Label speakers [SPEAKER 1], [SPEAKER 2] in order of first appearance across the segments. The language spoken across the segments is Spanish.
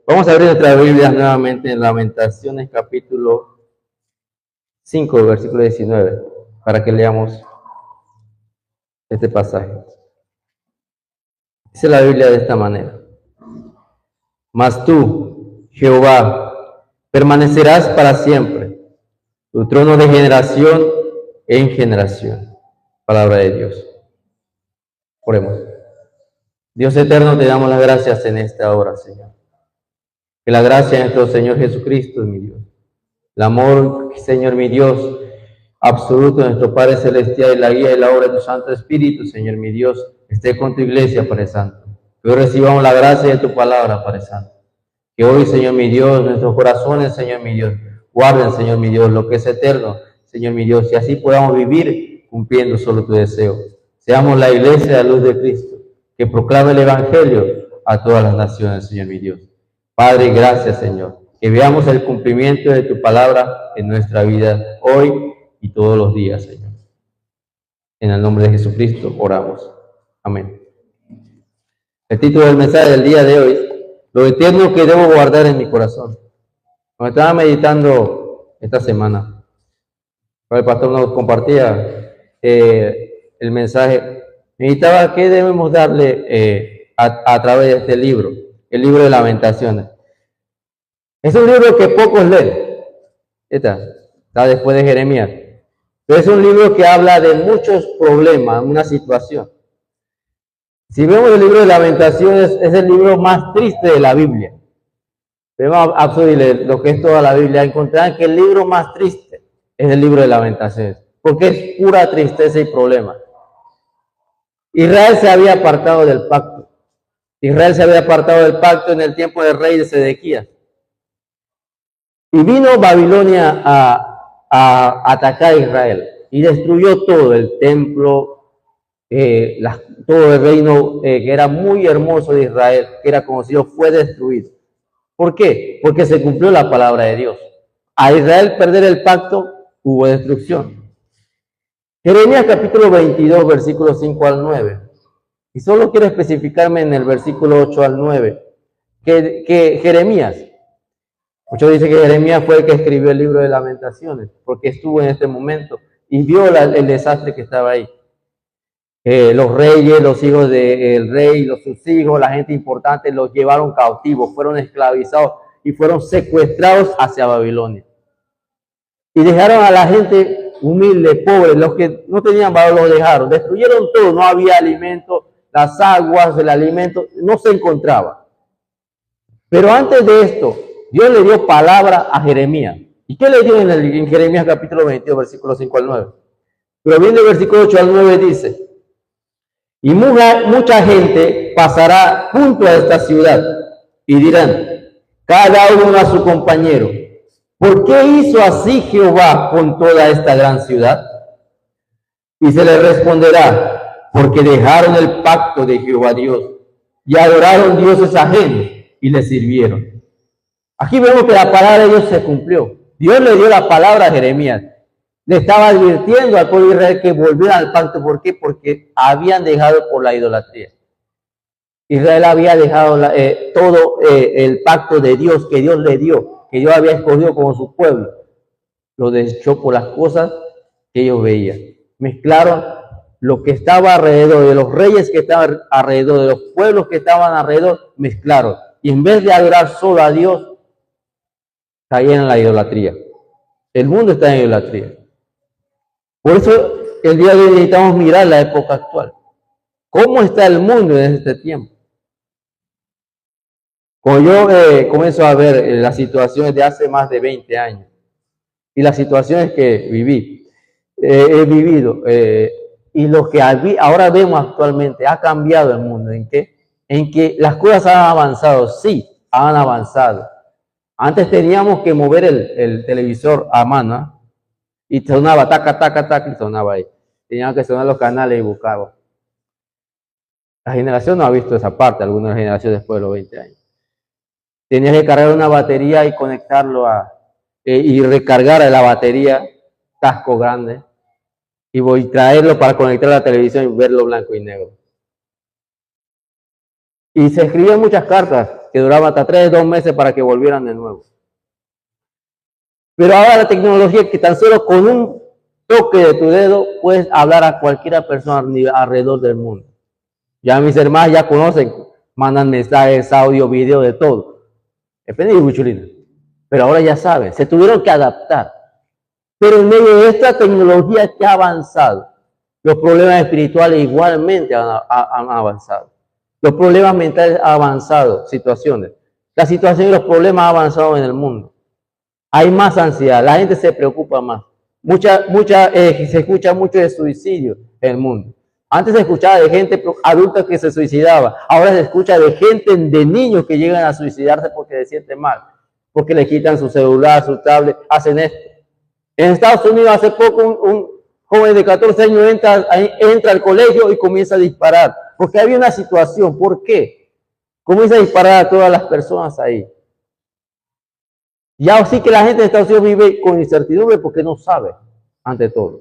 [SPEAKER 1] Vamos a abrir nuestra Biblia nuevamente en Lamentaciones capítulo 5, versículo 19, para que leamos este pasaje. Dice la Biblia de esta manera: Mas tú, Jehová, permanecerás para siempre, tu trono de generación en generación. Palabra de Dios. Oremos. Dios eterno, te damos las gracias en esta hora, Señor. Que la gracia de nuestro Señor Jesucristo, mi Dios, el amor, Señor, mi Dios, absoluto de nuestro Padre Celestial y la guía y la obra de tu Santo Espíritu, Señor, mi Dios, esté con tu iglesia, Padre Santo. Que hoy recibamos la gracia de tu palabra, Padre Santo. Que hoy, Señor, mi Dios, nuestros corazones, Señor, mi Dios, guarden, Señor, mi Dios, lo que es eterno, Señor, mi Dios, y así podamos vivir cumpliendo solo tu deseo. Seamos la iglesia de la luz de Cristo, que proclame el Evangelio a todas las naciones, Señor, mi Dios. Padre, gracias, Señor, que veamos el cumplimiento de tu palabra en nuestra vida hoy y todos los días, Señor. En el nombre de Jesucristo oramos. Amén. El título del mensaje del día de hoy: lo eterno que debo guardar en mi corazón. Cuando estaba meditando esta semana, el pastor nos compartía el mensaje, meditaba qué debemos darle a través de este libro, el libro de Lamentaciones. Es un libro que pocos leen. Está después de Jeremías. Pero es un libro que habla de muchos problemas, una situación. Si vemos el libro de Lamentaciones, es el libro más triste de la Biblia. Vemos lo que es toda la Biblia, encontrarán que el libro más triste es el libro de Lamentaciones, porque es pura tristeza y problema. Israel se había apartado del pacto. Israel se había apartado del pacto en el tiempo del rey de Sedequías. Y vino Babilonia a atacar a Israel y destruyó todo, el templo, todo el reino que era muy hermoso de Israel, que era conocido, fue destruido. ¿Por qué? Porque se cumplió la palabra de Dios. A Israel perder el pacto, hubo destrucción. Jeremías capítulo 22, versículos 5 al 9. Y solo quiero especificarme en el versículo 8 al 9, que Jeremías, muchos dicen que Jeremías fue el que escribió el libro de Lamentaciones, porque estuvo en este momento y vio el desastre que estaba ahí. Los reyes, los hijos del rey, sus hijos, la gente importante, los llevaron cautivos, fueron esclavizados y fueron secuestrados hacia Babilonia. Y dejaron a la gente humilde, pobre, los que no tenían valor los dejaron. Destruyeron todo, no había alimento, las aguas, el alimento, no se encontraba. Pero antes de esto, Dios le dio palabra a Jeremías. ¿Y qué le dio en Jeremías capítulo 22, versículos 5 al 9? Pero viene el versículo 8 al 9, dice: y mucha gente pasará junto a esta ciudad y dirán, cada uno a su compañero, ¿por qué hizo así Jehová con toda esta gran ciudad? Y se les responderá, porque dejaron el pacto de Jehová Dios y adoraron dioses ajenos y le sirvieron. Aquí vemos que la palabra de Dios se cumplió. Dios le dio la palabra a Jeremías. Le estaba advirtiendo al pueblo de Israel que volviera al pacto. ¿Por qué? Porque habían dejado por la idolatría. Israel había dejado todo el pacto de Dios que Dios le dio, que Dios había escogido como su pueblo. Lo desechó por las cosas que ellos veían. Mezclaron lo que estaba alrededor, de los reyes que estaban alrededor, de los pueblos que estaban alrededor, mezclaron. Y en vez de adorar solo a Dios, caían en la idolatría. El mundo está en idolatría. Por eso el día de hoy necesitamos mirar la época actual. ¿Cómo está el mundo en este tiempo? Cuando yo comienzo a ver las situaciones de hace más de 20 años y las situaciones que he vivido, y lo que ahora vemos actualmente, ha cambiado el mundo. ¿En qué? En que las cosas han avanzado. Sí, han avanzado. Antes teníamos que mover el televisor a mano, y sonaba taca, taca, taca, y sonaba ahí. Tenían que sonar los canales y buscaba. La generación no ha visto esa parte, algunas generaciones después de los 20 años. Tenías que cargar una batería y conectarlo y recargar a la batería, casco grande, y traerlo para conectar a la televisión y verlo blanco y negro. Y se escribían muchas cartas que duraba hasta 2 meses para que volvieran de nuevo. Pero ahora la tecnología, que tan solo con un toque de tu dedo puedes hablar a cualquier persona alrededor del mundo. Ya mis hermanas ya conocen, mandan mensajes, audio, video, de todo. Pero ahora ya saben, se tuvieron que adaptar. Pero en medio de esta tecnología que ha avanzado, los problemas espirituales igualmente han avanzado. Los problemas mentales han avanzado, situaciones. La situación y los problemas han avanzado en el mundo. Hay más ansiedad, la gente se preocupa más. Se escucha mucho de suicidio en el mundo. Antes se escuchaba de gente adulta que se suicidaba. Ahora se escucha de gente, de niños que llegan a suicidarse porque se sienten mal. Porque le quitan su celular, su tablet, hacen esto. En Estados Unidos hace poco un joven de 14 años entra al colegio y comienza a disparar. Porque había una situación. ¿Por qué? Comienza a disparar a todas las personas ahí. Ya sí que la gente de Estados Unidos vive con incertidumbre porque no sabe, ante todo.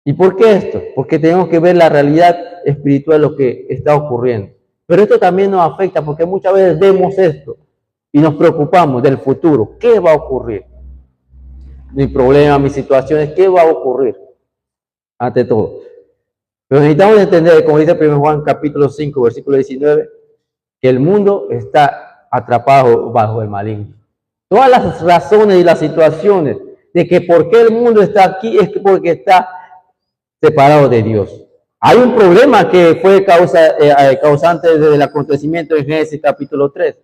[SPEAKER 1] ¿Y por qué esto? Porque tenemos que ver la realidad espiritual de lo que está ocurriendo. Pero esto también nos afecta porque muchas veces vemos esto y nos preocupamos del futuro. ¿Qué va a ocurrir? Mi problema, mis situaciones, ¿qué va a ocurrir? Ante todo. Pero necesitamos entender, como dice 1 Juan capítulo 5, versículo 19, que el mundo está atrapado bajo el maligno. Todas las razones y las situaciones de que por qué el mundo está aquí es porque está separado de Dios. Hay un problema que fue causante del acontecimiento en Génesis capítulo 3.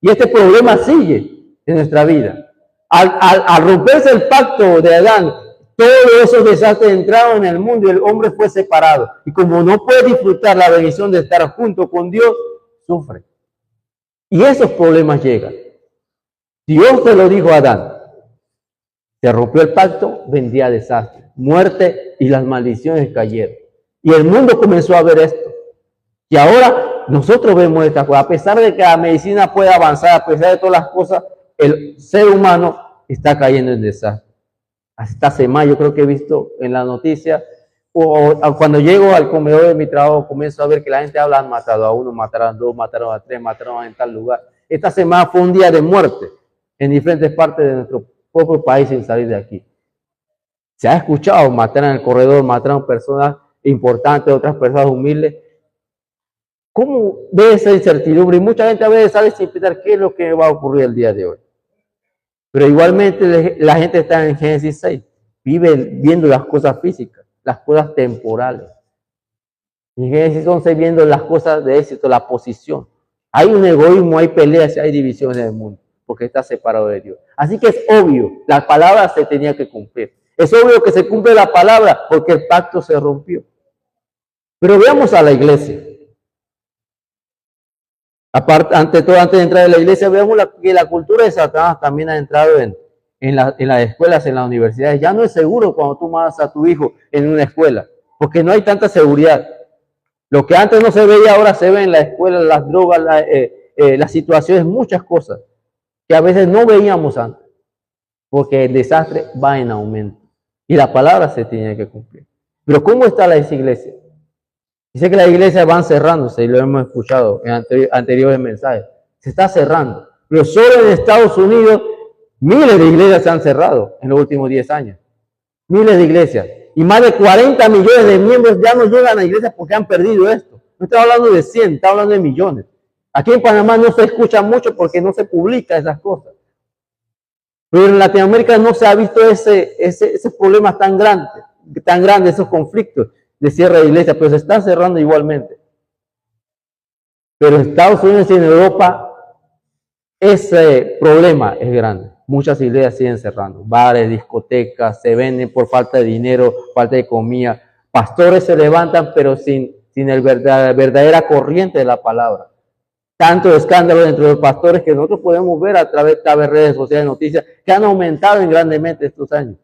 [SPEAKER 1] Y este problema sigue en nuestra vida. Al romperse el pacto de Adán, todos esos desastres entraron en el mundo y el hombre fue separado. Y como no puede disfrutar la bendición de estar junto con Dios, sufre. Y esos problemas llegan. Dios se lo dijo a Adán. Se rompió el pacto, vendría desastre, muerte y las maldiciones cayeron. Y el mundo comenzó a ver esto. Y ahora nosotros vemos esta cosa. A pesar de que la medicina puede avanzar, a pesar de todas las cosas, el ser humano está cayendo en desastre. Hasta hace más, yo creo que he visto en la noticia, o cuando llego al comedor de mi trabajo, comienzo a ver que la gente habla, han matado a uno, mataron a dos, mataron a tres, mataron en tal lugar. Esta semana fue un día de muerte en diferentes partes de nuestro propio país sin salir de aquí. Se ha escuchado, mataron en el corredor, mataron personas importantes, otras personas humildes. ¿Cómo ve esa incertidumbre? Y mucha gente a veces sabe sin pensar qué es lo que va a ocurrir el día de hoy. Pero igualmente la gente está en Génesis 6, vive viendo las cosas físicas, las cosas temporales. En Génesis 11 viendo las cosas de éxito, la posición. Hay un egoísmo, hay peleas, hay divisiones en el mundo, porque está separado de Dios. Así que es obvio, la palabra se tenía que cumplir. Es obvio que se cumple la palabra porque el pacto se rompió. Pero veamos a la iglesia. Aparte, antes de entrar en la iglesia, veamos que la cultura de Satanás también ha entrado en las escuelas, en las universidades. Ya no es seguro cuando tú mandas a tu hijo en una escuela, porque no hay tanta seguridad. Lo que antes no se veía, ahora se ve en la escuela, las drogas, las situaciones, muchas cosas que a veces no veíamos antes, porque el desastre va en aumento y la palabra se tiene que cumplir. Pero ¿cómo está la iglesia? Dice que las iglesias van cerrándose y lo hemos escuchado en anteriores mensajes. Se está cerrando. Pero solo en Estados Unidos miles de iglesias se han cerrado en los últimos 10 años. Miles de iglesias. Y más de 40 millones de miembros ya no llegan a iglesias porque han perdido esto. No estoy hablando de 100, estoy hablando de millones. Aquí en Panamá no se escucha mucho porque no se publica esas cosas. Pero en Latinoamérica no se ha visto ese problema tan grande, esos conflictos de cierre de iglesias, pero se están cerrando igualmente. Pero en Estados Unidos y en Europa ese problema es grande. Muchas iglesias siguen cerrando. Bares, discotecas, se venden por falta de dinero, falta de comida. Pastores se levantan, pero sin la verdadera corriente de la palabra. Tanto escándalo dentro de los pastores que nosotros podemos ver a través de redes sociales, noticias, que han aumentado grandemente estos años.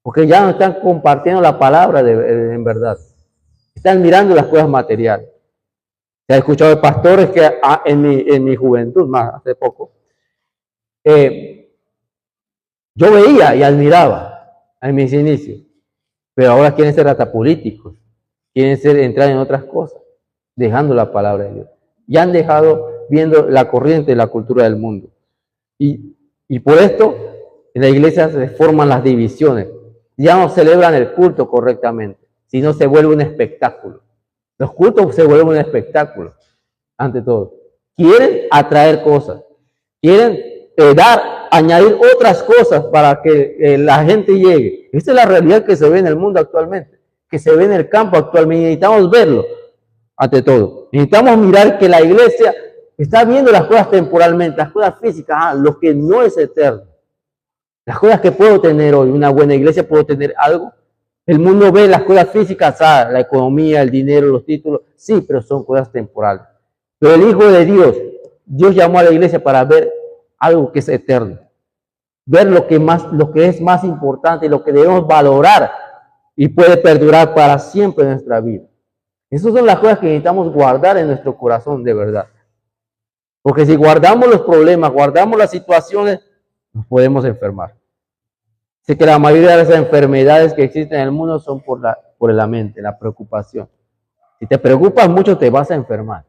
[SPEAKER 1] Porque ya no están compartiendo la palabra en verdad. Están mirando las cosas materiales. Se ha escuchado de pastores que en mi juventud, más hace poco, yo veía y admiraba en mis inicios, pero ahora quieren ser hasta políticos, quieren entrar en otras cosas, dejando la palabra de Dios. y han dejado viendo la corriente de la cultura del mundo. Y por esto en la iglesia se forman las divisiones. Ya no celebran el culto correctamente, sino se vuelve un espectáculo. Los cultos se vuelven un espectáculo, ante todo. Quieren atraer cosas, quieren añadir otras cosas para que la gente llegue. Esta es la realidad que se ve en el mundo actualmente, que se ve en el campo actualmente. Necesitamos verlo, ante todo. Necesitamos mirar que la iglesia está viendo las cosas temporalmente, las cosas físicas, lo que no es eterno. Las cosas que puedo tener hoy, una buena iglesia, puedo tener algo. El mundo ve las cosas físicas, la economía, el dinero, los títulos, sí, pero son cosas temporales. Pero el Hijo de Dios, Dios llamó a la iglesia para ver algo que es eterno. Ver lo que es más importante y lo que debemos valorar y puede perdurar para siempre en nuestra vida. Esas son las cosas que necesitamos guardar en nuestro corazón de verdad. Porque si guardamos los problemas, guardamos las situaciones, nos podemos enfermar. Sé que la mayoría de las enfermedades que existen en el mundo son por la mente, la preocupación. Si te preocupas mucho, te vas a enfermar.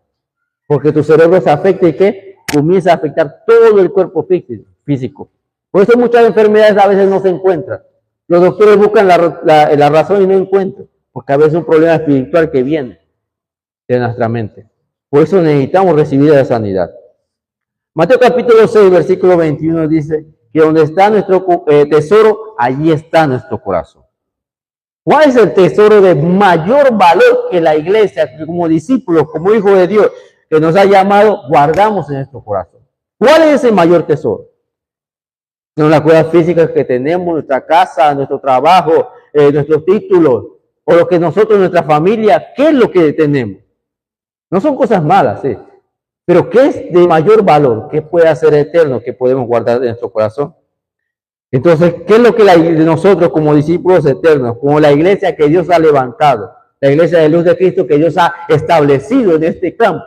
[SPEAKER 1] Porque tu cerebro se afecta y ¿qué? Comienza a afectar todo el cuerpo físico. Por eso muchas enfermedades a veces no se encuentran. Los doctores buscan la razón y no encuentran. Porque a veces es un problema espiritual que viene de nuestra mente. Por eso necesitamos recibir la sanidad. Mateo capítulo 6, versículo 21 dice que donde está nuestro tesoro, allí está nuestro corazón. ¿Cuál es el tesoro de mayor valor que la iglesia, que como discípulos, como hijos de Dios, que nos ha llamado, guardamos en nuestro corazón? ¿Cuál es ese mayor tesoro? Son las cosas físicas que tenemos, nuestra casa, nuestro trabajo, nuestros títulos, o lo que nosotros, nuestra familia, ¿qué es lo que tenemos? No son cosas malas, ¿sí? Pero ¿qué es de mayor valor? ¿Qué puede ser eterno que podemos guardar en nuestro corazón? Entonces, ¿qué es lo que nosotros como discípulos eternos, como la iglesia que Dios ha levantado, la iglesia de luz de Cristo que Dios ha establecido en este campo?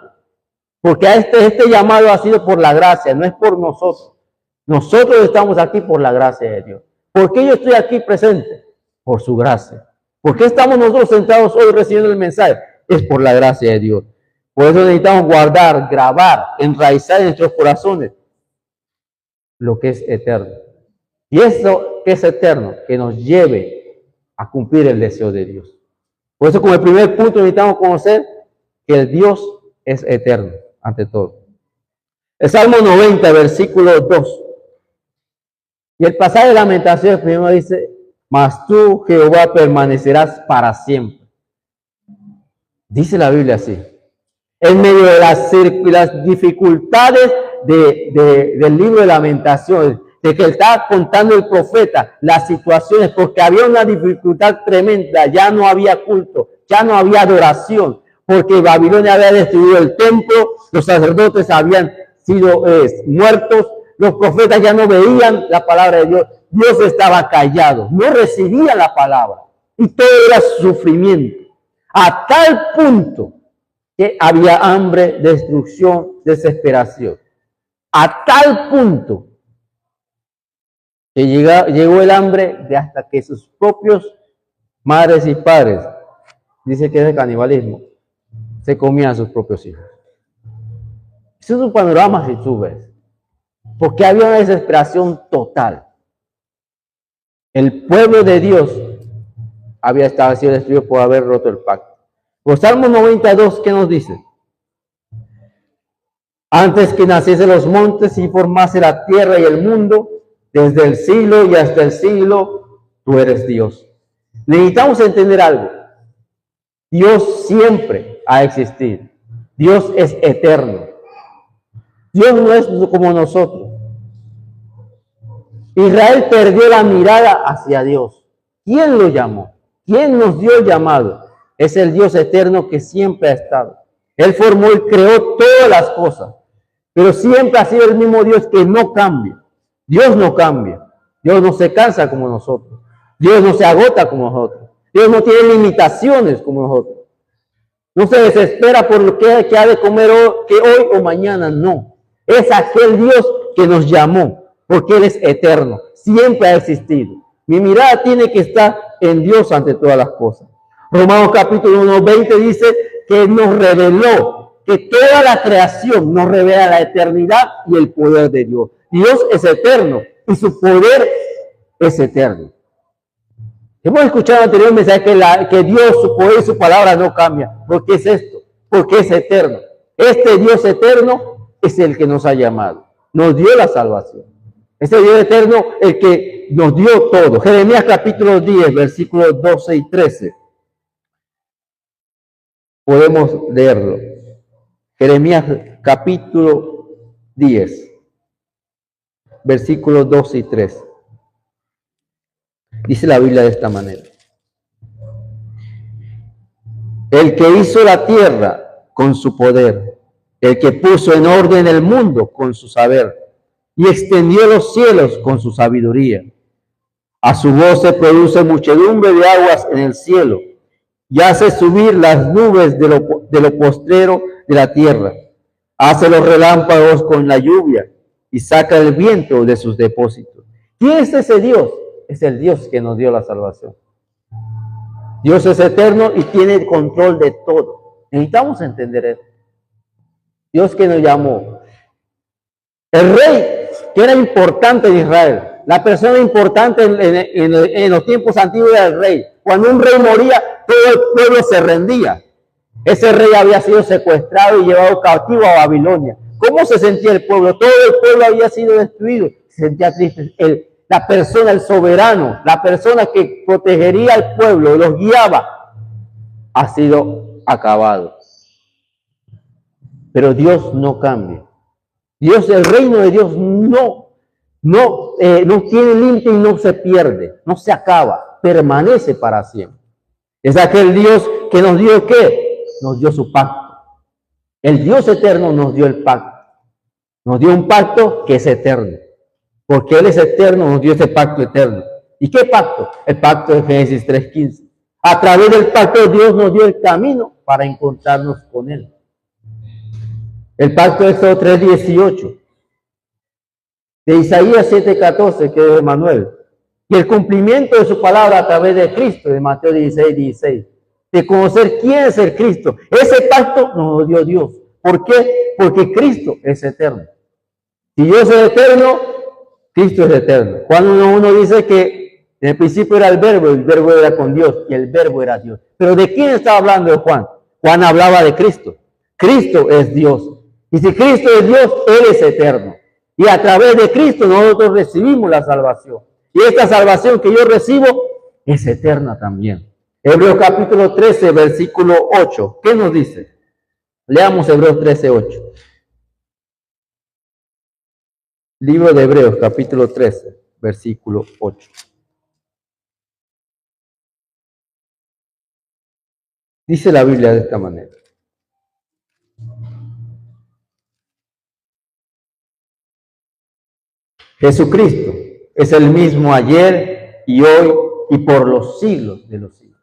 [SPEAKER 1] Porque este llamado ha sido por la gracia, no es por nosotros. Nosotros estamos aquí por la gracia de Dios. ¿Por qué yo estoy aquí presente? Por su gracia. ¿Por qué estamos nosotros sentados hoy recibiendo el mensaje? Es por la gracia de Dios. Por eso necesitamos guardar, grabar, enraizar en nuestros corazones lo que es eterno. Y eso que es eterno, que nos lleve a cumplir el deseo de Dios. Por eso como el primer punto necesitamos conocer que el Dios es eterno, ante todo. El Salmo 90, versículo 2. Y el pasaje de Lamentaciones primero dice, mas tú, Jehová, permanecerás para siempre. Dice la Biblia así. En medio de las dificultades del libro de Lamentaciones, de que estaba contando el profeta las situaciones, porque había una dificultad tremenda, ya no había culto, ya no había adoración, porque Babilonia había destruido el templo, los sacerdotes habían sido muertos, los profetas ya no veían la palabra de Dios, Dios estaba callado, no recibía la palabra, y todo era sufrimiento, a tal punto que había hambre, destrucción, desesperación. A tal punto que llegó el hambre de hasta que sus propios madres y padres, dice que es el canibalismo, se comían a sus propios hijos. Eso es un panorama que tú ves. Porque había una desesperación total. El pueblo de Dios había sido destruido por haber roto el pacto. Por Salmo 92, ¿qué nos dice? Antes que naciese los montes y formase la tierra y el mundo, desde el siglo y hasta el siglo, tú eres Dios. Necesitamos entender algo. Dios siempre ha existido. Dios es eterno. Dios no es como nosotros. Israel perdió la mirada hacia Dios. ¿Quién lo llamó? ¿Quién nos dio el llamado? Es el Dios eterno que siempre ha estado. Él formó y creó todas las cosas. Pero siempre ha sido el mismo Dios que no cambia. Dios no cambia. Dios no se cansa como nosotros. Dios no se agota como nosotros. Dios no tiene limitaciones como nosotros. No se desespera por lo que ha de comer hoy o mañana. No. Es aquel Dios que nos llamó. Porque Él es eterno. Siempre ha existido. Mi mirada tiene que estar en Dios ante todas las cosas. Romanos capítulo 1:20 dice que nos reveló
[SPEAKER 2] que toda la creación nos revela la eternidad y el poder de Dios. Dios es eterno y su poder es eterno. Hemos escuchado anteriormente que Dios, su poder y su palabra no cambian. ¿Por qué es esto? Porque es eterno. Este Dios eterno es el que nos ha llamado. Nos dio la salvación. Este Dios eterno, el que nos dio todo. Jeremías capítulo 10, versículos 12 y 13. Podemos leerlo. Jeremías capítulo 10, versículos 12 y 13. Dice la Biblia de esta manera. El que hizo la tierra con su poder, el que puso en orden el mundo con su saber y extendió los cielos con su sabiduría. A su voz se produce muchedumbre de aguas en el cielo y hace subir las nubes de lo postrero de la tierra. Hace los relámpagos con la lluvia y saca el viento de sus depósitos. ¿Quién es ese Dios? Es el Dios que nos dio la salvación. Dios es eterno y tiene el control de todo. Necesitamos entender eso. Dios que nos llamó. El rey que era importante en Israel. La persona importante en los tiempos antiguos era el rey. Cuando un rey moría, todo el pueblo se rendía. Ese rey había sido secuestrado y llevado cautivo a Babilonia. ¿Cómo se sentía el pueblo? Todo el pueblo había sido destruido. Se sentía triste. La persona, el soberano, la persona que protegería al pueblo, los guiaba, ha sido acabado. Pero Dios no cambia. Dios, el reino de Dios no tiene límite y no se pierde, no se acaba, permanece para siempre. Es aquel Dios que nos dio ¿qué? Nos dio su pacto. El Dios eterno nos dio el pacto. Nos dio un pacto que es eterno. Porque Él es eterno, nos dio ese pacto eterno. ¿Y qué pacto? El pacto de Génesis 3:15. A través del pacto Dios nos dio el camino para encontrarnos con Él. El pacto de Éxodo 3:18. De Isaías 7:14, que es de Manuel. Y el cumplimiento de su palabra a través de Cristo, de Mateo 16:16. De conocer quién es el Cristo. Ese pacto nos lo dio Dios. ¿Por qué? Porque Cristo es eterno. Si Dios es eterno, Cristo es eterno. Cuando uno dice que en el principio era el verbo era con Dios y el verbo era Dios. Pero ¿de quién estaba hablando Juan? Juan hablaba de Cristo. Cristo es Dios. Y si Cristo es Dios, Él es eterno. Y a través de Cristo nosotros recibimos la salvación. Y esta salvación que yo recibo es eterna también. Hebreos capítulo 13, versículo 8. ¿Qué nos dice? Leamos Hebreos 13, 8. Libro de Hebreos, capítulo 13, versículo 8. Dice la Biblia de esta manera. Jesucristo es el mismo ayer y hoy y por los siglos de los siglos.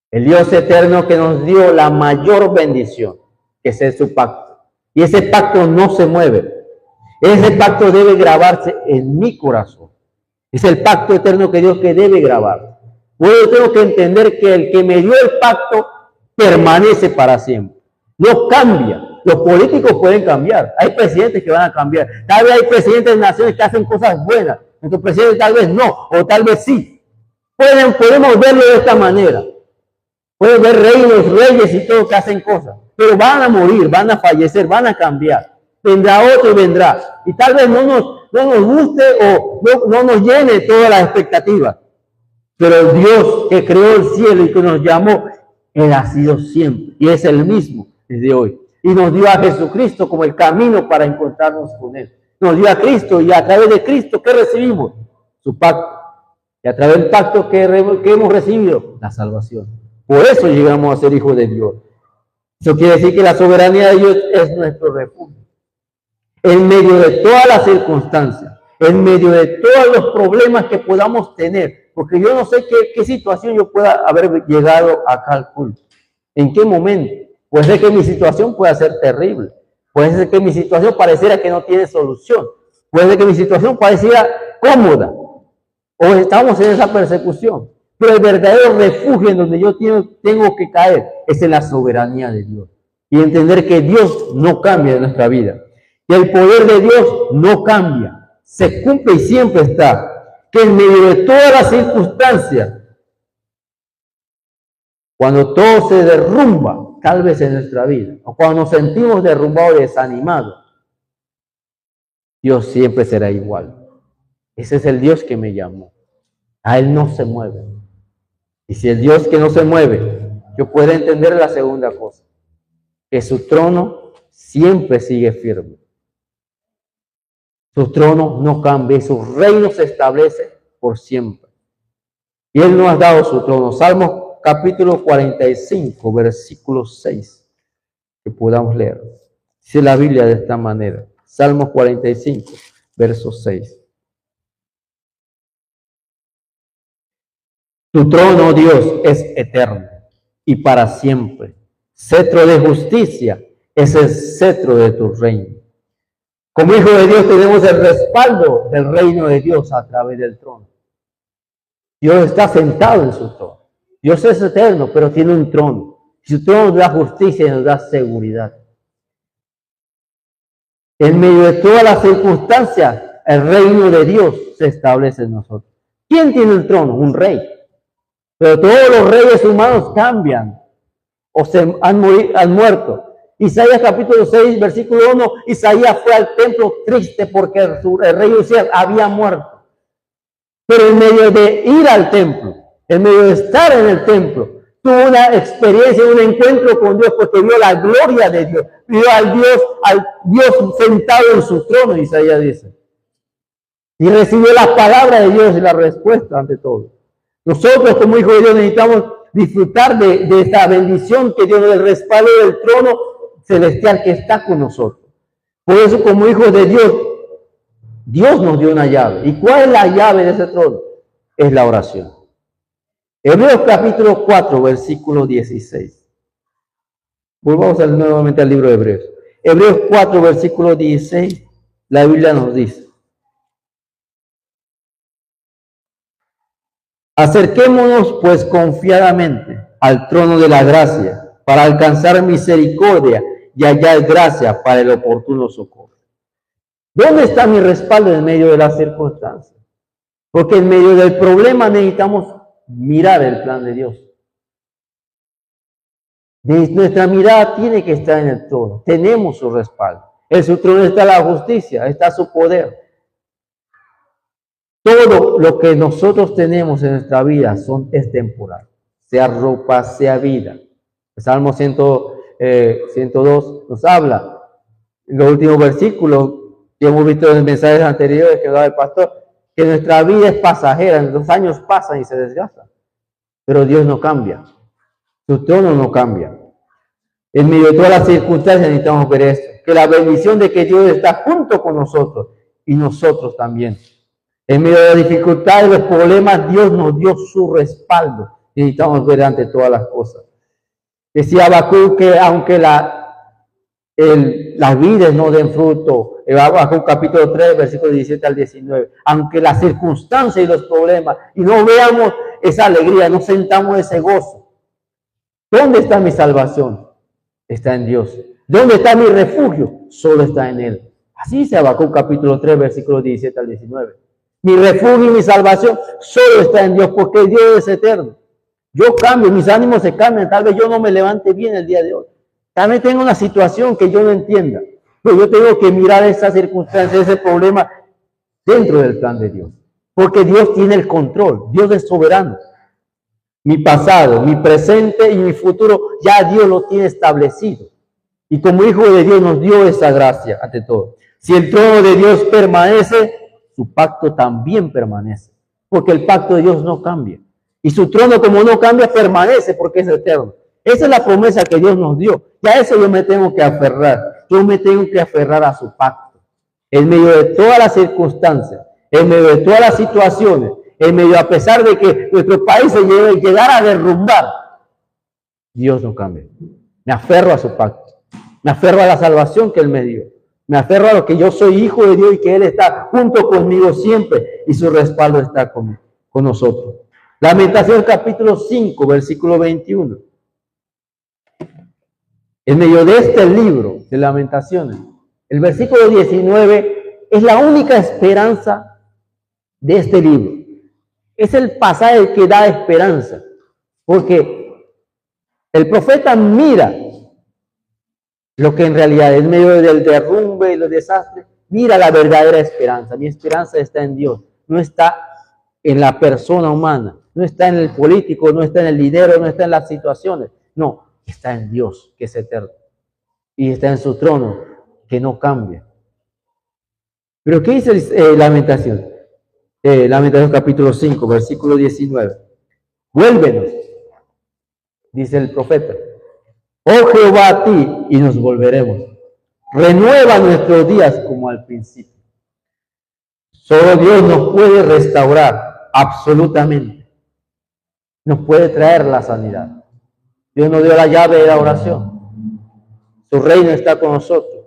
[SPEAKER 2] El Dios eterno que nos dio la mayor bendición, que es su pacto. Y ese pacto no se mueve. Ese pacto debe grabarse en mi corazón. Es el pacto eterno que Dios que debe grabar. Yo tengo que entender que el que me dio el pacto permanece para siempre. No cambia. Los políticos pueden cambiar. Hay presidentes que van a cambiar. Tal vez hay presidentes de naciones que hacen cosas buenas. Nuestros presidentes tal vez no, o tal vez sí. Podemos verlo de esta manera. Pueden ver reyes y todo que hacen cosas. Pero van a morir, van a fallecer, van a cambiar. Vendrá otro y vendrá. Y tal vez no nos guste o no nos llene todas las expectativas. Pero Dios que creó el cielo y que nos llamó, Él ha sido siempre. Y es el mismo desde hoy. Y nos dio a Jesucristo como el camino para encontrarnos con Él. Nos dio a Cristo y a través de Cristo, ¿qué recibimos? Su pacto. Y a través del pacto que hemos recibido, la salvación. Por eso llegamos a ser hijos de Dios. Eso quiere decir que la soberanía de Dios es nuestro refugio. En medio de todas las circunstancias, en medio de todos los problemas que podamos tener, porque yo no sé qué situación yo pueda haber llegado acá al culto. ¿En qué momento? Puede ser que mi situación pueda ser terrible. Puede ser que mi situación pareciera que no tiene solución. Puede ser que mi situación pareciera cómoda. O estamos en esa persecución. Pero el verdadero refugio en donde yo tengo que caer es en la soberanía de Dios. y entender que Dios no cambia en nuestra vida, que el poder de Dios no cambia, se cumple y siempre está, que en medio de todas las circunstancias, cuando todo se derrumba, tal vez en nuestra vida, o cuando nos sentimos derrumbados y desanimados, Dios siempre será igual. Ese es el Dios que me llamó. A Él no se mueve. Y si el Dios que no se mueve, yo puedo entender la segunda cosa, que su trono siempre sigue firme. Su trono no cambia, su reino se establece por siempre. Y Él nos ha dado su trono. Salmo capítulo 45, versículo 6, que podamos leer. Dice la Biblia de esta manera. Salmo 45, verso 6. Tu trono, Dios, es eterno y para siempre. Cetro de justicia es el cetro de tu reino. Como hijos de Dios tenemos el respaldo del reino de Dios a través del trono. Dios está sentado en su trono. Dios es eterno, pero tiene un trono. Su trono nos da justicia y nos da seguridad. En medio de todas las circunstancias, el reino de Dios se establece en nosotros. ¿Quién tiene el trono? Un rey. Pero todos los reyes humanos cambian o se han muerto. Isaías capítulo 6, versículo 1, Isaías fue al templo triste porque el rey Usías había muerto. Pero en medio de ir al templo, en medio de estar en el templo, tuvo una experiencia, un encuentro con Dios porque vio la gloria de Dios, vio al Dios sentado en su trono, Isaías dice. Y recibió la palabra de Dios y la respuesta ante todo. Nosotros como hijos de Dios necesitamos disfrutar de esta bendición que Dios nos da, el respaldo del trono celestial que está con nosotros. Por eso como hijos de Dios, Dios nos dio una llave. ¿Y cuál es la llave de ese trono? Es la oración. Hebreos capítulo 4, versículo 16. Volvamos nuevamente al libro de Hebreos. Hebreos 4, versículo 16, la Biblia nos dice: acerquémonos pues confiadamente al trono de la gracia para alcanzar misericordia y hallar gracia para el oportuno socorro. ¿Dónde está mi respaldo en medio de las circunstancias? Porque en medio del problema necesitamos mirar el plan de Dios. Nuestra mirada tiene que estar en el trono. Tenemos su respaldo. En su trono está la justicia, está su poder. Todo lo que nosotros tenemos en nuestra vida es temporal, sea ropa, sea vida. El Salmo 102 nos habla, en los últimos versículos que hemos visto en mensajes anteriores que daba el pastor, que nuestra vida es pasajera, los años pasan y se desgastan, pero Dios no cambia, su trono no cambia. En medio de todas las circunstancias necesitamos ver esto, que la bendición de que Dios está junto con nosotros y nosotros también. En medio de las dificultades, los problemas, Dios nos dio su respaldo. Necesitamos ver ante todas las cosas. Decía Habacuc que aunque las vides no den fruto, Habacuc capítulo 3, versículos 17 al 19, aunque las circunstancias y los problemas, y no veamos esa alegría, no sentamos ese gozo. ¿Dónde está mi salvación? Está en Dios. ¿Dónde está mi refugio? Solo está en Él. Así dice Habacuc capítulo 3, versículos 17 al 19. Mi refugio y mi salvación solo está en Dios, porque Dios es eterno. Yo cambio, mis ánimos se cambian. Tal vez yo no me levante bien el día de hoy. Tal vez tengo una situación que yo no entienda. Pero yo tengo que mirar esa circunstancia, ese problema dentro del plan de Dios. Porque Dios tiene el control. Dios es soberano. Mi pasado, mi presente y mi futuro ya Dios lo tiene establecido. Y como hijo de Dios nos dio esa gracia ante todo. Si el trono de Dios permanece, su pacto también permanece, porque el pacto de Dios no cambia. Y su trono, como no cambia, permanece porque es eterno. Esa es la promesa que Dios nos dio. Y a eso yo me tengo que aferrar. Yo me tengo que aferrar a su pacto. En medio de todas las circunstancias, en medio de todas las situaciones, en medio, a pesar de que nuestro país se llegara a derrumbar, Dios no cambia. Me aferro a su pacto. Me aferro a la salvación que Él me dio. Me aferro a lo que yo soy hijo de Dios y que Él está junto conmigo siempre y su respaldo está con nosotros. Lamentaciones capítulo 5, versículo 21. En medio de este libro de Lamentaciones, el versículo 19 es la única esperanza de este libro. Es el pasaje que da esperanza, porque el profeta mira lo que en realidad en medio del derrumbe y los desastres, mira la verdadera esperanza. Mi esperanza está en Dios, no está en la persona humana, no está en el político, no está en el líder, no está en las situaciones, no, está en Dios, que es eterno, y está en su trono, que no cambia. Pero ¿qué dice Lamentación? Lamentación capítulo 5, versículo 19. Vuélvenos, dice el profeta. Oh Jehová, a ti y nos volveremos. Renueva nuestros días como al principio. Solo Dios nos puede restaurar absolutamente. Nos puede traer la sanidad. Dios nos dio la llave de la oración. Su reino está con nosotros.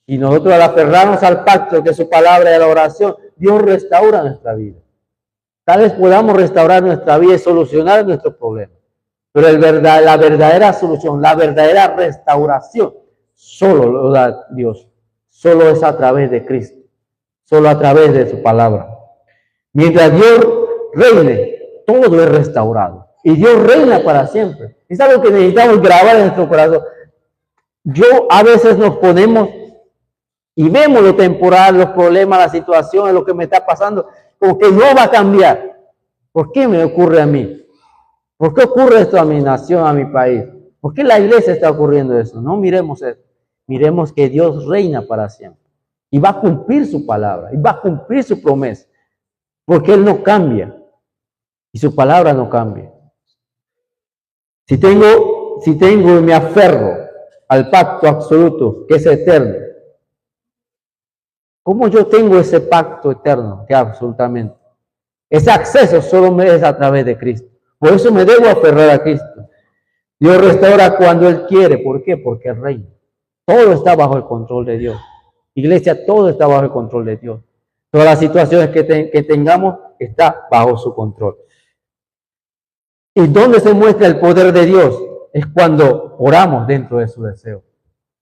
[SPEAKER 2] Y nosotros al aferrarnos al pacto que es su palabra de la oración, Dios restaura nuestra vida. Tal vez podamos restaurar nuestra vida y solucionar nuestros problemas. Pero la verdadera solución, la verdadera restauración, solo lo da Dios. Solo es a través de Cristo. Solo a través de su palabra. Mientras Dios reine, todo es restaurado. Y Dios reina para siempre. Es algo que necesitamos grabar en nuestro corazón. A veces nos ponemos y vemos lo temporal, los problemas, las situaciones, lo que me está pasando, como que no va a cambiar. ¿Por qué me ocurre a mí? ¿Por qué ocurre esto a mi nación, a mi país? ¿Por qué la iglesia está ocurriendo eso? No miremos eso. Miremos que Dios reina para siempre. Y va a cumplir su palabra. Y va a cumplir su promesa. Porque Él no cambia. Y su palabra no cambia. Si tengo y me aferro al pacto absoluto, que es eterno, ¿cómo yo tengo ese pacto eterno? Que absolutamente. Ese acceso solo me es a través de Cristo. Por eso me debo aferrar a Cristo. Dios restaura cuando Él quiere. ¿Por qué? Porque Él reina. Todo está bajo el control de Dios. Iglesia, todo está bajo el control de Dios. Todas las situaciones que tengamos está bajo su control. ¿Y dónde se muestra el poder de Dios? Es cuando oramos dentro de su deseo.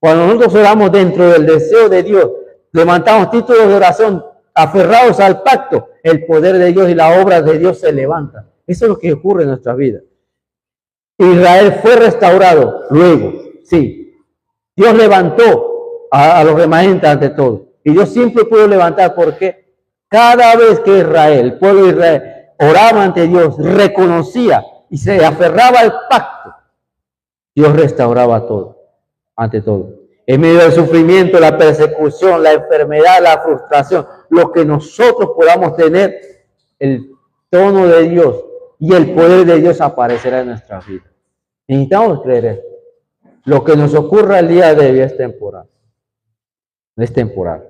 [SPEAKER 2] Cuando nosotros oramos dentro del deseo de Dios, levantamos títulos de oración aferrados al pacto, el poder de Dios y la obra de Dios se levantan. Eso es lo que ocurre en nuestra vida. Israel fue restaurado luego, sí. Dios levantó a los remanentes ante todo. Y Dios siempre pudo levantar porque cada vez que Israel, el pueblo de Israel, oraba ante Dios, reconocía y se aferraba al pacto, Dios restauraba todo, ante todo. En medio del sufrimiento, la persecución, la enfermedad, la frustración, lo que nosotros podamos tener, el trono de Dios y el poder de Dios aparecerá en nuestras vidas. Necesitamos creer esto. Lo que nos ocurra el día de hoy es temporal. Es temporal.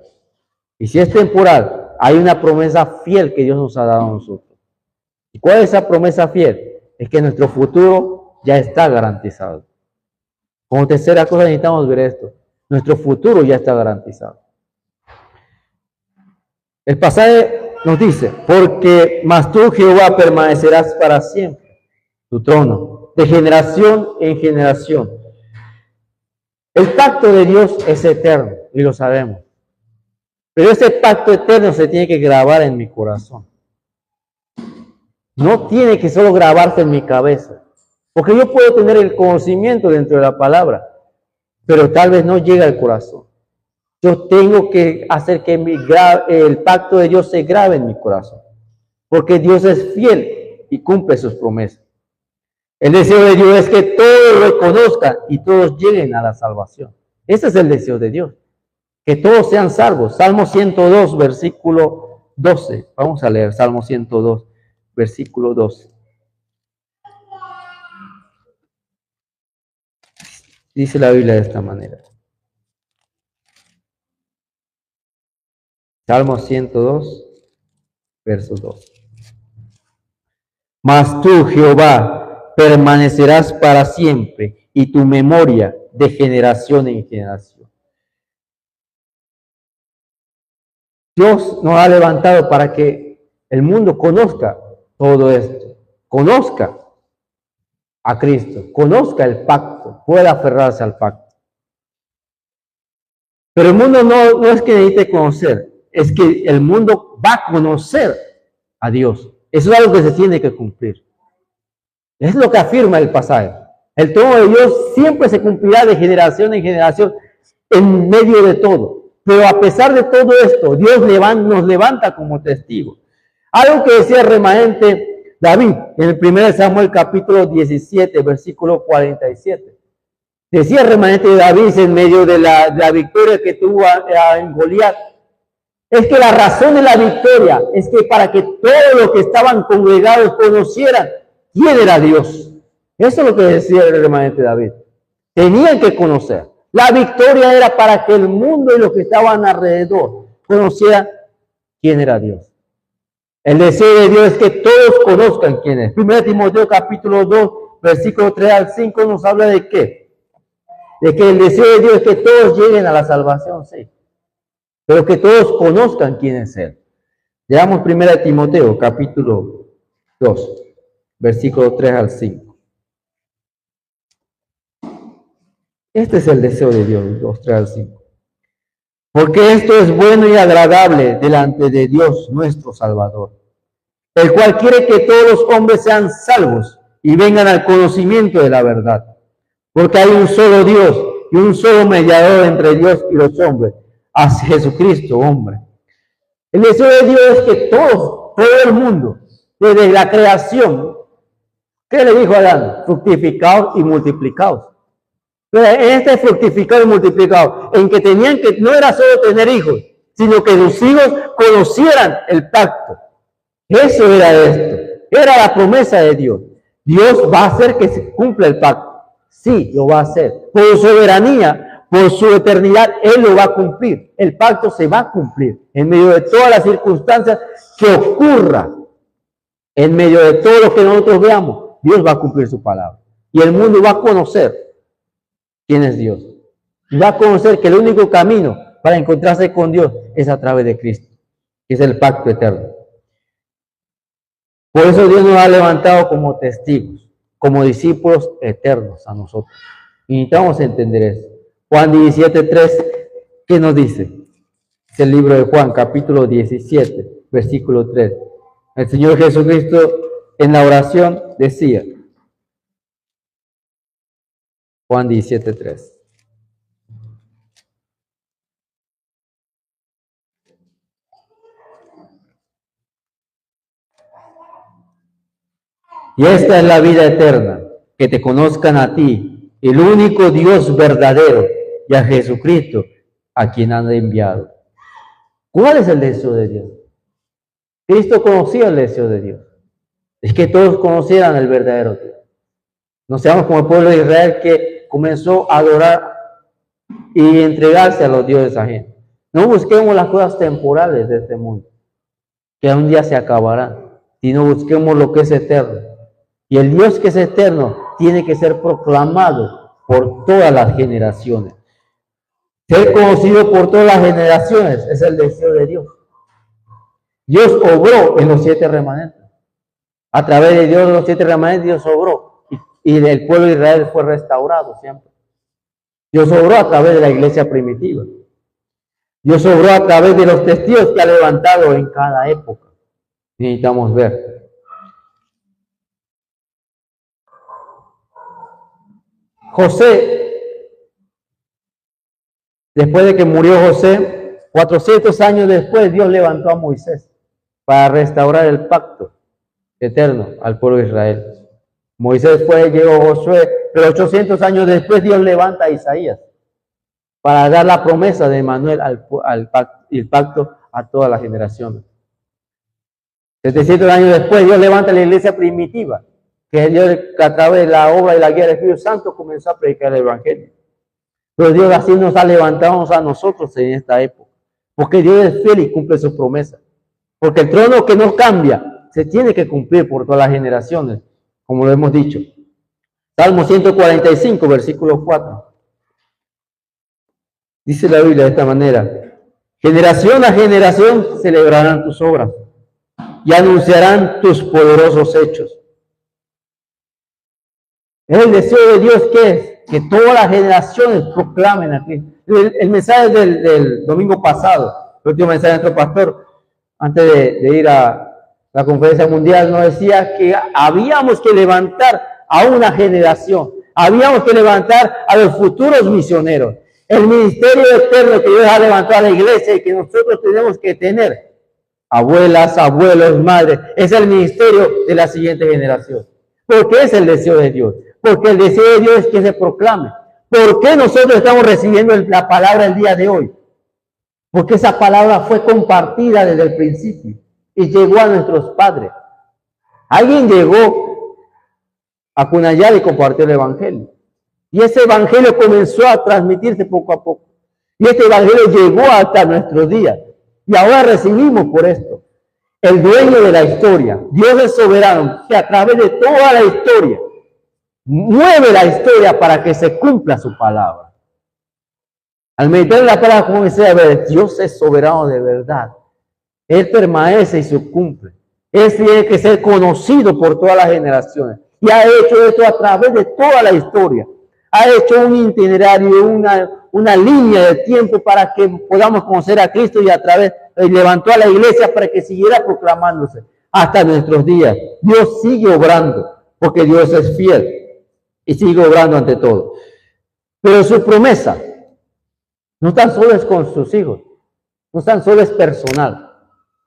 [SPEAKER 2] Y si es temporal, hay una promesa fiel que Dios nos ha dado a nosotros. ¿Y cuál es esa promesa fiel? Es que nuestro futuro ya está garantizado. Como tercera cosa necesitamos ver esto. Nuestro futuro ya está garantizado. El pasaje nos dice, porque mas tú, Jehová, permanecerás para siempre, tu trono, de generación en generación. El pacto de Dios es eterno, y lo sabemos. Pero ese pacto eterno se tiene que grabar en mi corazón. No tiene que solo grabarse en mi cabeza. Porque yo puedo tener el conocimiento dentro de la palabra, pero tal vez no llega al corazón. Yo tengo que hacer que el pacto de Dios se grabe en mi corazón. Porque Dios es fiel y cumple sus promesas. El deseo de Dios es que todos lo conozcan y todos lleguen a la salvación. Ese es el deseo de Dios. Que todos sean salvos. Salmo 102, versículo 12. Vamos a leer Salmo 102, versículo 12. Dice la Biblia de esta manera. Salmo 102, verso 2. Mas tú, Jehová, permanecerás para siempre, y tu memoria de generación en generación. Dios nos ha levantado para que el mundo conozca todo esto, conozca a Cristo, conozca el pacto, pueda aferrarse al pacto. Pero el mundo no es que necesite conocer, es que el mundo va a conocer a Dios. Eso es algo que se tiene que cumplir. Es lo que afirma el pasaje. El trono de Dios siempre se cumplirá de generación en generación en medio de todo. Pero a pesar de todo esto, Dios nos levanta como testigos. Algo que decía el remanente David en el 1 Samuel capítulo 17, versículo 47. Decía el remanente de David en medio de la victoria que tuvo en Goliat. Es que la razón de la victoria es que para que todos los que estaban congregados conocieran quién era Dios. Eso es lo que decía el remanente David. Tenían que conocer. La victoria era para que el mundo y los que estaban alrededor conocieran quién era Dios. El deseo de Dios es que todos conozcan quién es. 1 Timoteo capítulo 2, versículo 3 al 5 nos habla de qué. De que el deseo de Dios es que todos lleguen a la salvación, sí. Pero que todos conozcan quién es Él. Leamos 1 Timoteo capítulo 2, versículo 3 al 5. Este es el deseo de Dios, 2, 3 al 5. Porque esto es bueno y agradable delante de Dios nuestro Salvador, el cual quiere que todos los hombres sean salvos y vengan al conocimiento de la verdad. Porque hay un solo Dios y un solo mediador entre Dios y los hombres, hacia Jesucristo, hombre. El deseo de Dios es que todo el mundo, desde la creación, ¿qué le dijo a Adán? Fructificaos y multiplicaos. Pero en este fructificado y multiplicado, en que tenían que, no era solo tener hijos, sino que sus hijos conocieran el pacto. Eso era esto. Era la promesa de Dios. Dios va a hacer que se cumpla el pacto. Sí, lo va a hacer. Por su soberanía, por su eternidad, Él lo va a cumplir. El pacto se va a cumplir en medio de todas las circunstancias que ocurra. En medio de todo lo que nosotros veamos, Dios va a cumplir su palabra. Y el mundo va a conocer quién es Dios. Y va a conocer que el único camino para encontrarse con Dios es a través de Cristo, que es el pacto eterno. Por eso Dios nos ha levantado como testigos, como discípulos eternos a nosotros. Y necesitamos entender eso. Juan 17:3, ¿qué nos dice? Es el libro de Juan, capítulo 17, versículo 3. El Señor Jesucristo en la oración decía, Juan 17:3. Y esta es la vida eterna, que te conozcan a ti, el único Dios verdadero, y a Jesucristo, a quien han enviado. ¿Cuál es el deseo de Dios? Cristo conocía el deseo de Dios. Es que todos conocieran el verdadero Dios. No seamos como el pueblo de Israel que comenzó a adorar y entregarse a los dioses ajenos. No busquemos las cosas temporales de este mundo, que un día se acabarán, sino busquemos lo que es eterno. Y el Dios que es eterno tiene que ser proclamado por todas las generaciones. Ser conocido por todas las generaciones es el deseo de Dios. Dios obró en los 7 remanentes. A través de Dios, los 7 remanentes, Dios obró. Y el pueblo de Israel fue restaurado siempre. Dios obró a través de la iglesia primitiva. Dios obró a través de los testigos que ha levantado en cada época. Necesitamos ver. José, después de que murió José, 400 años después, Dios levantó a Moisés para restaurar el pacto eterno al pueblo de Israel. Moisés fue, llegó Josué, pero 800 años después Dios levanta a Isaías para dar la promesa de Emmanuel el pacto a todas las generaciones. 700 años después Dios levanta la iglesia primitiva, que Dios a través de la obra y la guía del Espíritu Santo comenzó a predicar el Evangelio. Pero Dios así nos ha levantado a nosotros en esta época, porque Dios es fiel y cumple sus promesas. Porque el trono que no cambia se tiene que cumplir por todas las generaciones, como lo hemos dicho. Salmo 145, versículo 4. Dice la Biblia de esta manera: generación a generación celebrarán tus obras y anunciarán tus poderosos hechos. El deseo de Dios, ¿qué es? Que todas las generaciones proclamen a Cristo. El mensaje del domingo pasado, el último mensaje de nuestro pastor, antes de ir a la conferencia mundial, nos decía que habíamos que levantar a una generación, habíamos que levantar a los futuros misioneros. El ministerio eterno que Dios ha levantado a la iglesia y que nosotros tenemos que tener, abuelas, abuelos, madres, es el ministerio de la siguiente generación. Porque es el deseo de Dios. Porque el deseo de Dios es que se proclame. ¿Por qué nosotros estamos recibiendo la palabra el día de hoy? Porque esa palabra fue compartida desde el principio y llegó a nuestros padres. Alguien llegó a Cunayala y compartió el evangelio. Y ese evangelio comenzó a transmitirse poco a poco. Y este evangelio llegó hasta nuestros días. Y ahora recibimos por esto. El dueño de la historia, Dios es soberano, que a través de toda la historia, mueve la historia para que se cumpla su palabra. Al meditar en la palabra, comencé a ver, Dios es soberano de verdad. Él permanece y se cumple. Él tiene que ser conocido por todas las generaciones. Y ha hecho esto a través de toda la historia. Ha hecho un itinerario, una línea de tiempo para que podamos conocer a Cristo y a través, levantó a la iglesia para que siguiera proclamándose hasta nuestros días. Dios sigue obrando porque Dios es fiel y sigue obrando ante todo. Pero su promesa no tan solo es con sus hijos, no tan solo es personal,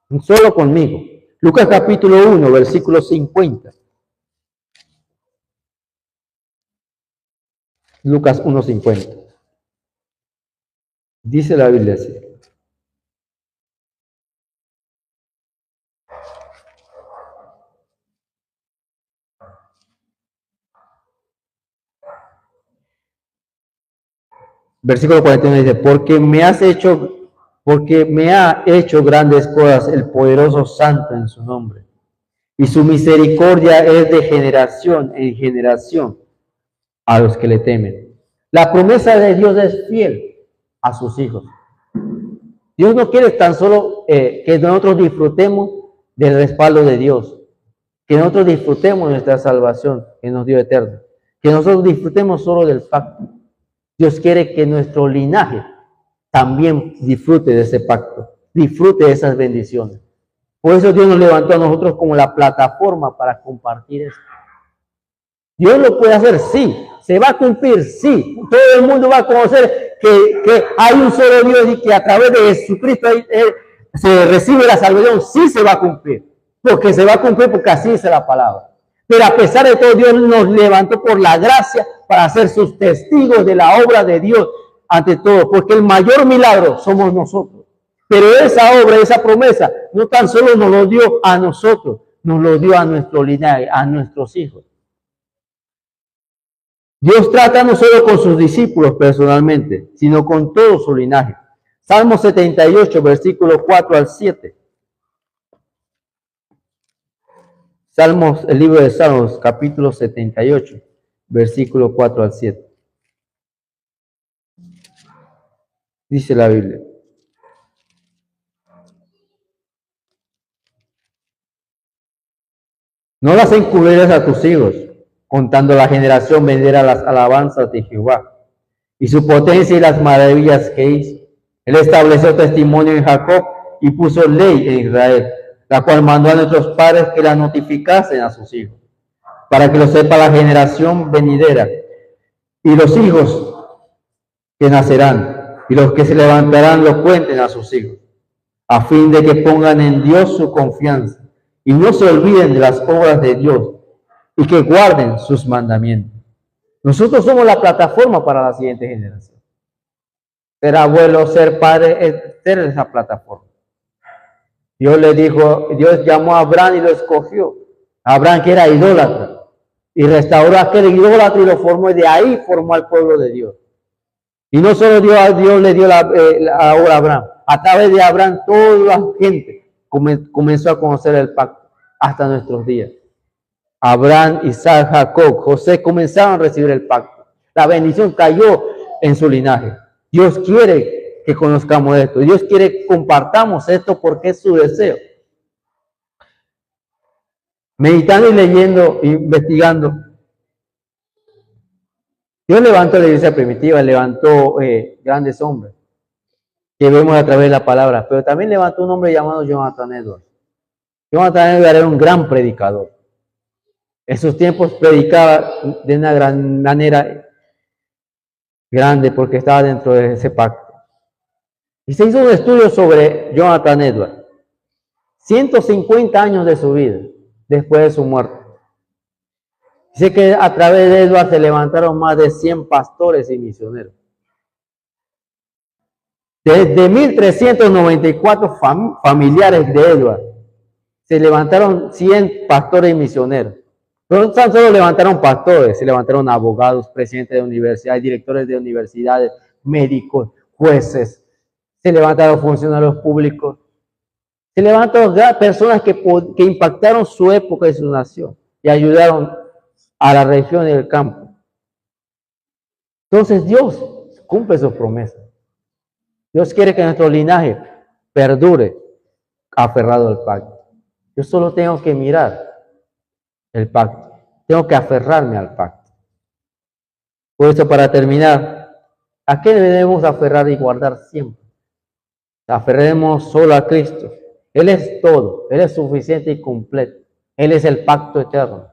[SPEAKER 2] no solo conmigo. Lucas capítulo 1, versículo 50. Lucas 1:50. Dice la Biblia así. Versículo 41 dice, porque me ha hecho grandes cosas el poderoso santo en su nombre. Y su misericordia es de generación en generación a los que le temen. La promesa de Dios es fiel a sus hijos. Dios no quiere tan solo que nosotros disfrutemos del respaldo de Dios, que nosotros disfrutemos de nuestra salvación que nos dio eterno, que nosotros disfrutemos solo del pacto. Dios quiere que nuestro linaje también disfrute de ese pacto, disfrute de esas bendiciones. Por eso Dios nos levantó a nosotros como la plataforma para compartir esto. Dios lo puede hacer, sí. Se va a cumplir, sí. Todo el mundo va a conocer que hay un solo Dios y que a través de Jesucristo se recibe la salvación. Sí se va a cumplir. Porque se va a cumplir porque así dice la palabra. Pero a pesar de todo, Dios nos levantó por la gracia para ser sus testigos de la obra de Dios ante todo. Porque el mayor milagro somos nosotros. Pero esa obra, esa promesa, no tan solo nos lo dio a nosotros, nos lo dio a nuestro linaje, a nuestros hijos. Dios trata no solo con sus discípulos personalmente, sino con todo su linaje. Salmo 78, versículos 4 al 7. Salmos, el libro de Salmos, capítulo 78, versículo 4 al 7. Dice la Biblia. No las encubrirás a tus hijos, contando la generación venidera las alabanzas de Jehová, y su potencia y las maravillas que hizo. Él estableció testimonio en Jacob y puso ley en Israel, la cual mandó a nuestros padres que la notificasen a sus hijos, para que lo sepa la generación venidera, y los hijos que nacerán, y los que se levantarán lo cuenten a sus hijos, a fin de que pongan en Dios su confianza, y no se olviden de las obras de Dios, y que guarden sus mandamientos. Nosotros somos la plataforma para la siguiente generación. Ser abuelo, ser padre, es ser esa plataforma. Dios llamó a Abraham y lo escogió. Abraham, que era idólatra, y restauró a aquel idólatra y lo formó, y de ahí formó al pueblo de Dios. Y no solo Dios le dio la obra a Abraham, a través de Abraham toda la gente comenzó a conocer el pacto hasta nuestros días. Abraham, Isaac, Jacob, José comenzaron a recibir el pacto. La bendición cayó en su linaje. Dios quiere que conozcamos esto. Dios quiere que compartamos esto porque es su deseo. Meditando y leyendo, investigando, Dios levantó la iglesia primitiva, levantó grandes hombres que vemos a través de la palabra, pero también levantó un hombre llamado Jonathan Edwards. Jonathan Edwards era un gran predicador. En sus tiempos predicaba de una gran manera grande porque estaba dentro de ese pacto. Y se hizo un estudio sobre Jonathan Edwards. 150 años de su vida después de su muerte. Dice que a través de Edwards se levantaron más de 100 pastores y misioneros. Desde 1394 familiares de Edwards se levantaron 100 pastores y misioneros. No tan solo levantaron pastores, se levantaron abogados, presidentes de universidades, directores de universidades, médicos, jueces, se levantaron funcionarios públicos, se levantaron personas que impactaron su época y su nación y ayudaron a la región y el campo. Entonces Dios cumple sus promesas. Dios quiere que nuestro linaje perdure aferrado al pacto. Yo solo tengo que mirar el pacto. Tengo que aferrarme al pacto. Por eso, para terminar, ¿a qué debemos aferrar y guardar siempre? Aferremos solo a Cristo. Él es todo. Él es suficiente y completo. Él es el pacto eterno.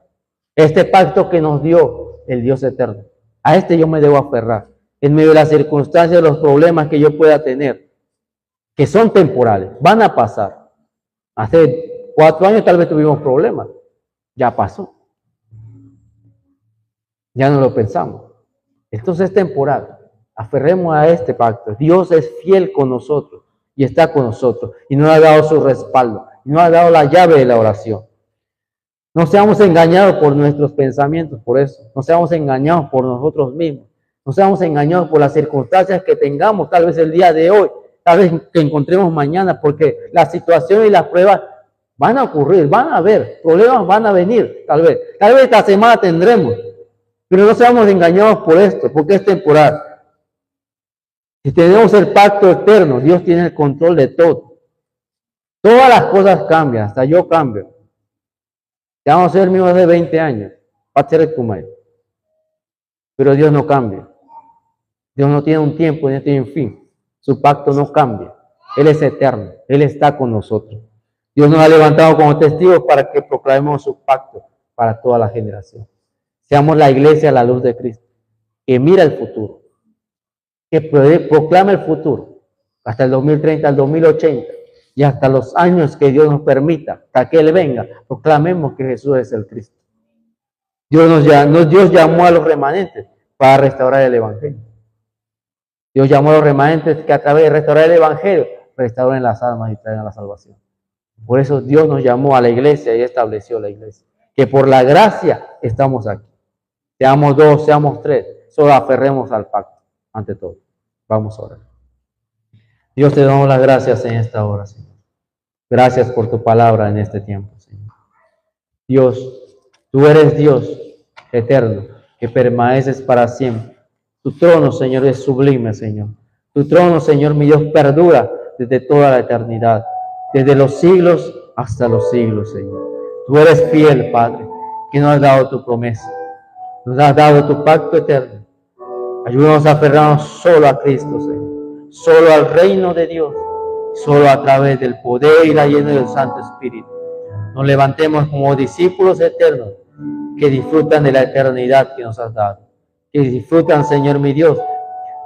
[SPEAKER 2] Este pacto que nos dio el Dios eterno. A este yo me debo aferrar. En medio de las circunstancias, los problemas que yo pueda tener, que son temporales, van a pasar. Hace 4 años tal vez tuvimos problemas. Ya pasó. Ya no lo pensamos. Entonces es temporal. Aferremos a este pacto. Dios es fiel con nosotros y está con nosotros y nos ha dado su respaldo y nos ha dado la llave de la oración. No seamos engañados por nuestros pensamientos, por eso. No seamos engañados por nosotros mismos. No seamos engañados por las circunstancias que tengamos, tal vez el día de hoy, tal vez que encontremos mañana, porque las situaciones y las pruebas van a ocurrir, van a haber, problemas van a venir, tal vez esta semana tendremos, pero no seamos engañados por esto, porque es temporal. Si tenemos el pacto eterno, Dios tiene el control de todo. Todas las cosas cambian, hasta yo cambio. Ya vamos a ser mismos de 20 años, va a ser tu madre. Pero Dios no cambia. Dios no tiene un tiempo, ni tiene un fin. Su pacto no cambia. Él es eterno. Él está con nosotros. Dios nos ha levantado como testigos para que proclamemos su pacto para toda la generación. Seamos la iglesia a la luz de Cristo, que mira el futuro, que proclama el futuro, hasta el 2030, el 2080, y hasta los años que Dios nos permita, hasta que Él venga, proclamemos que Jesús es el Cristo. Dios llamó a los remanentes para restaurar el Evangelio. Dios llamó a los remanentes que a través de restaurar el Evangelio, restauren las almas y traigan la salvación. Por eso Dios nos llamó a la iglesia y estableció la iglesia. Que por la gracia estamos aquí. Seamos 2, seamos 3, solo aferremos al pacto, ante todo. Vamos a orar. Dios, te damos las gracias en esta hora, Señor. Gracias por tu palabra en este tiempo, Señor. Dios, tú eres Dios eterno, que permaneces para siempre. Tu trono, Señor, es sublime, Señor. Tu trono, Señor, mi Dios, perdura desde toda la eternidad, desde los siglos hasta los siglos, Señor. Tú eres fiel, Padre, que nos has dado tu promesa. Nos has dado tu pacto eterno. Ayúdanos a aferrarnos solo a Cristo, Señor. Solo al reino de Dios. Solo a través del poder y la llenura del Santo Espíritu. Nos levantemos como discípulos eternos que disfrutan de la eternidad que nos has dado. Que disfrutan, Señor mi Dios,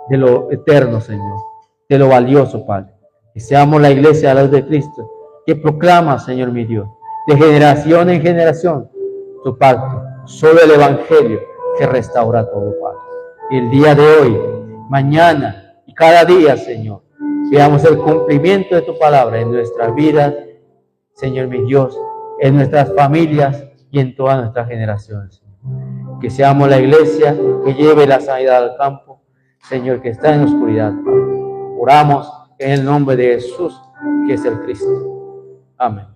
[SPEAKER 2] de lo eterno, Señor. De lo valioso, Padre. Que seamos la iglesia a la luz de Cristo. Que proclama, Señor mi Dios, de generación en generación, tu pacto. Solo el Evangelio que restaura todo, Padre. Y el día de hoy, mañana y cada día, Señor, veamos el cumplimiento de tu palabra en nuestras vidas, Señor mi Dios, en nuestras familias y en todas nuestras generaciones. Que seamos la iglesia que lleve la sanidad al campo, Señor, que está en la oscuridad, Padre. Oramos en el nombre de Jesús, que es el Cristo. Amén.